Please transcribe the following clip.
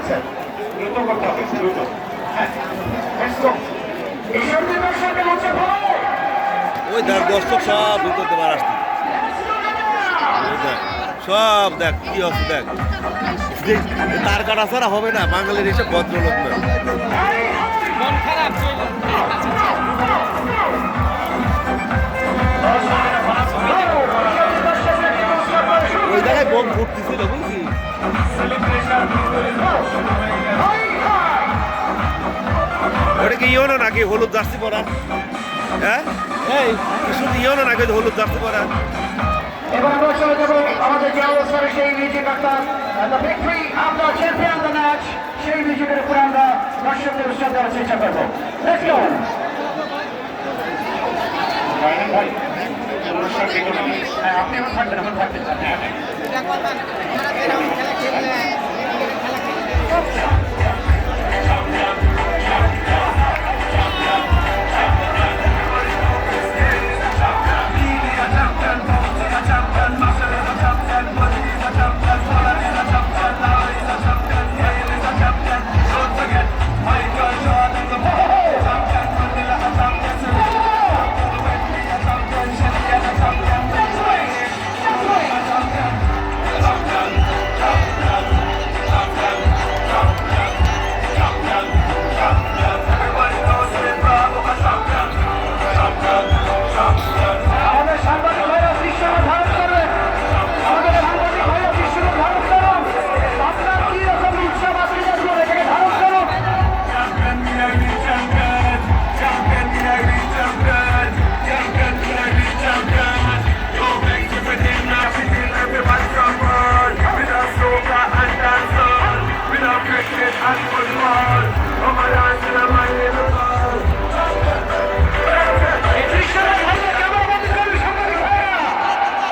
Sir দ্রুত করতে হবে দ্রুত। হ্যাঁ লেটস গো। ঈশ্বরদের দর্শকদের হচ্ছে ভালো। ওই দেখ দর্শক সব ভিতরতে বার আসছে, ওই দেখ সব দেখ কি হচ্ছে দেখ। তার কাটা ছাড়া হবে না, বাঙালির এসব ভদ্রলোক না। মন খারাপ ওই জায়গায় বোম ফুটতেছিল বুঝলি। ওটা কি ইয়োনো নাকি হলুদ জার্সি পরা? হ্যাঁ এই শুধু ইয়োনো নাকি হলুদ জার্সি পরা? এবার আমরা চলে যাবো আমাদের যে অবস্থানে সেই মিউজিক অর্থাৎ the victory of the champion the match, সেই মিউজিকের উপরে আমরা দর্শকদের উৎসাহ দেওয়ার চেষ্টা করবো। Let's go. ভাই আপনি আমার থাকবেন, আমার থাকবেন।